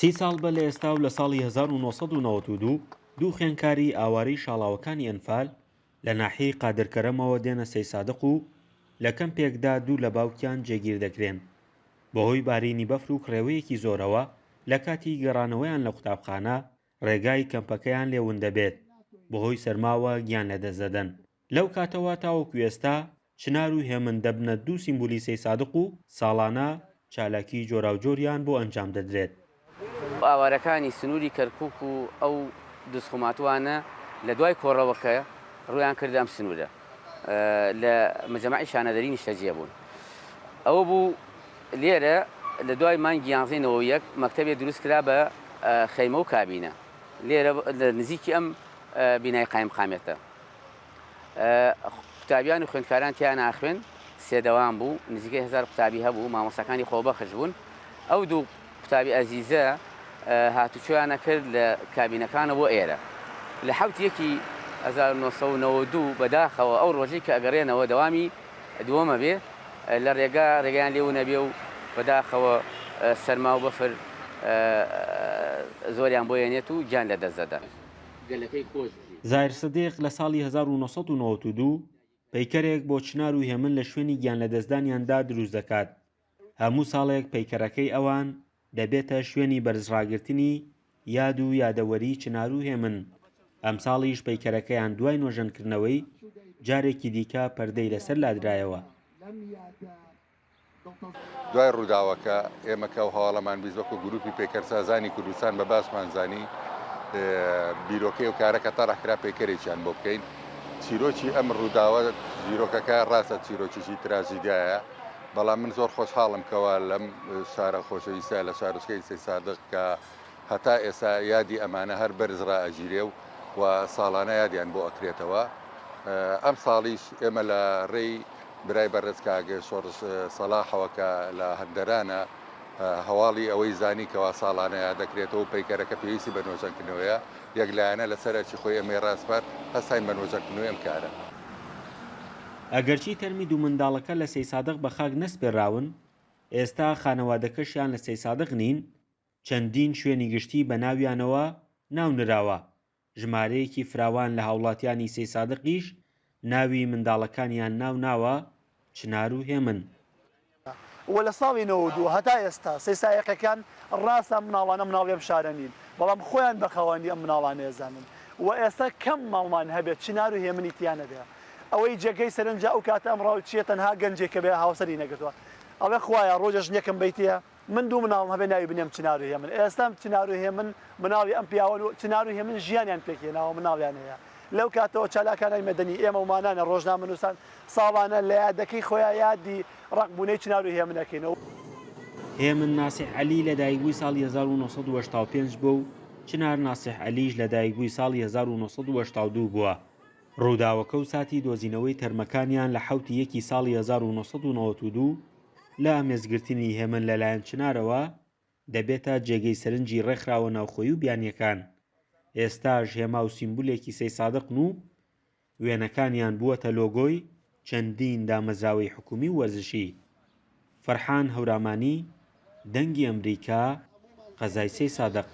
30 ساڵ بە لە ئێستا و لە ساڵی 1992 دوو خوێندکاری ئاوارەی شاڵاوەکانی ئەنفال لە ناحیەی قادرکەرەمەوە دێنە سەی سادق و لە کەمپێکدا دوو لە باوکیان جێگیر دەکرێن بەهۆی بارینی بەفر و کڕێوەیەکی زۆرەوە لە کاتی گەڕانەوەیان لە قوتابخانە ڕێگای کەمپەکەیان لێون دەبێت بەهۆی سەرماوە گیان لەدەستدەدەن. لەو کاتەوە تاوەکو ئێستا چنار و هێمن دەبنە دوو سیمبولی سەی سادق و ساڵانە چالاکی جۆراوجۆریان بۆ ئەنجام دەدرێت. ئاوارەکانی سنووری کەرکووک و ئەو دەستخوماتوانە لە دوای کۆڕەوەکە ڕویان کرد ئەم سنوورە لە مەجەمەعی شانەدەری نیشتەجێ بوون. ئەوە بوو لێرە لە دوای مانگی 11 مەکتەبێ دروست کرا بە خەیمە و کابینە لێرە لە نزیکی ئەم بینای قایمقامێتە. قوتابیان و خوێندکاران تیان ناخوێن سێدەوام بوو، نزیکەی 1000 قوتابی هەبوو، مامۆستاکانی خۆبەخش بوون. ئەو دوو قوتابی ئەزیزە هاتوچۆیانە کرد لە کابینەکانە بۆ ئێرە لە 1992 بەداخەوە ئەو ڕۆژەی کە ئەگەڕێنەوە دەوامی دووەمە بێ لە ڕێگەیان لێو نەبێ و بەداخەوە سەرما و بەفر زۆریان بۆ هێنێت و گیان لەدەستدەدەن. زایر سەدیق لە ساڵی 1992 پەیکەرێک بۆ چنار و هێمن لە شوێنی گیان لەدەستدانیاندا دروست دەکات. هەموو ساڵێک پەیکەرەکەی ئەوان دەبێتە شوێنی بەرزڕاگرتنی یاد و یادەوەری چنار و هێمن. ئەم ساڵیش پەیکەرەکەیان دوای نۆژەنکردنەوەی جارێکی دیکە پەردەی لەسەر لادرایەوە. دوای ڕووداوەکە ئێمە کە و هەواڵەمان بیست وەکو گروپی پێکەرسازانی کوردستان بە باسمانزانی بیرۆکەی و کارەکە تەڕەحکرا پێکەرێکیان بۆ بکەین. چیرۆکی ئەم ڕووداوە بیرۆکەکە ڕاستە چیرۆکیشی تراژیدایە، بەڵام من زۆر خۆشحاڵم کەوا لەم شارە خۆشەویستە لە شارۆچکەی سەی سادق کە هەتا ئێستا یادی ئەمانە هەر بەرزڕا ئەژیرێ و ساڵانە یادیان بۆ ئەکرێتەوە. ئەم ساڵیش ئێمە لە ڕێی برای بەڕێز کاگە شۆڕش سەلاحەوە کە لە هەندەرانە هەواڵی ئەوەی زانی کەوا ساڵانە یاد دەکرێتەوە و پەیکەرەکە پێویستی بە نۆژەنکردنەوەیە یەکلایەنە لەسەرکی خۆی ئەمەی ڕاستپەر هەستاین بە نۆژەنکردنەوەی ئەم کارە. ئەگەرچی تەرمی دوو منداڵەکە لە سەی سادق بە خاک نەسپێراون، ئێستا خانەوادەکەشیان لە سەی سادق نین، چەندین شوێنی گشتی بە ناویانەوە ناونراوە. ژمارەیەکی فراوان لە هاوڵاتیانی سەی سادقیش ناوی منداڵەکانیان ناوناوە چنار و هێمن. وە لە ساڵی 92 هەتا ئێستا سەی سایقەکان ڕاستە مناڵانە مناڵێ بشارە نین، بەڵام خۆیان بەخەوەندی ئەم مناڵانە ێزانن و ئێستا کەم ماڵمان هەبێت چنار و هێمنی تیانە بێ. ئەوەی جێگەی سەرنجە ئەو کاتە ئەمڕاو چیە تەنها گەنجێکە بێ هاوسەری نەگرتووە. ئەوێ خوایە ڕۆژە ژنێکم بیتە من دوو مناڵم هەبێ ناوی بنێم چنار و هێمن. ئێستام چنار و هێمن مناڵی ئەم پیاوە و چنار و هێمن ژیانیان پێکێناوە مناڵیان هەیە. لەو کاتەوە چالاکانای مەدەنی ئێمە ومانانە ڕۆژنامە نووسان ساڵانە لە یادەکەی خۆیان یادی ڕقبوونەی چنار و هێمنەکەینەوە. هێمن ناسیح عەلی لە دایکبووی ساڵی 1985 بوو و چنار ناسیح عەلیش لە دایکبووی ساڵی 1982 بووە. ڕووداوەکە و ساتی دۆزینەوەی تەرمەکانیان لە 7 ساڵی 1992 لە ئامێزگرتنی هێمن لەلایەن چنارەوە دەبێتە جێگەی سەرنجی ڕێکخراوە ناوخۆیی و بیانیەکان. ئێستاش هێما و سیمبولێکی سەی سادق و وێنەکانیان بووەتە لۆگۆی چەندین دامەزراوەی حکومی و وەرزشی. فەرحان هەورامانی، دەنگی ئەمریکا، قەزای سەی سادق.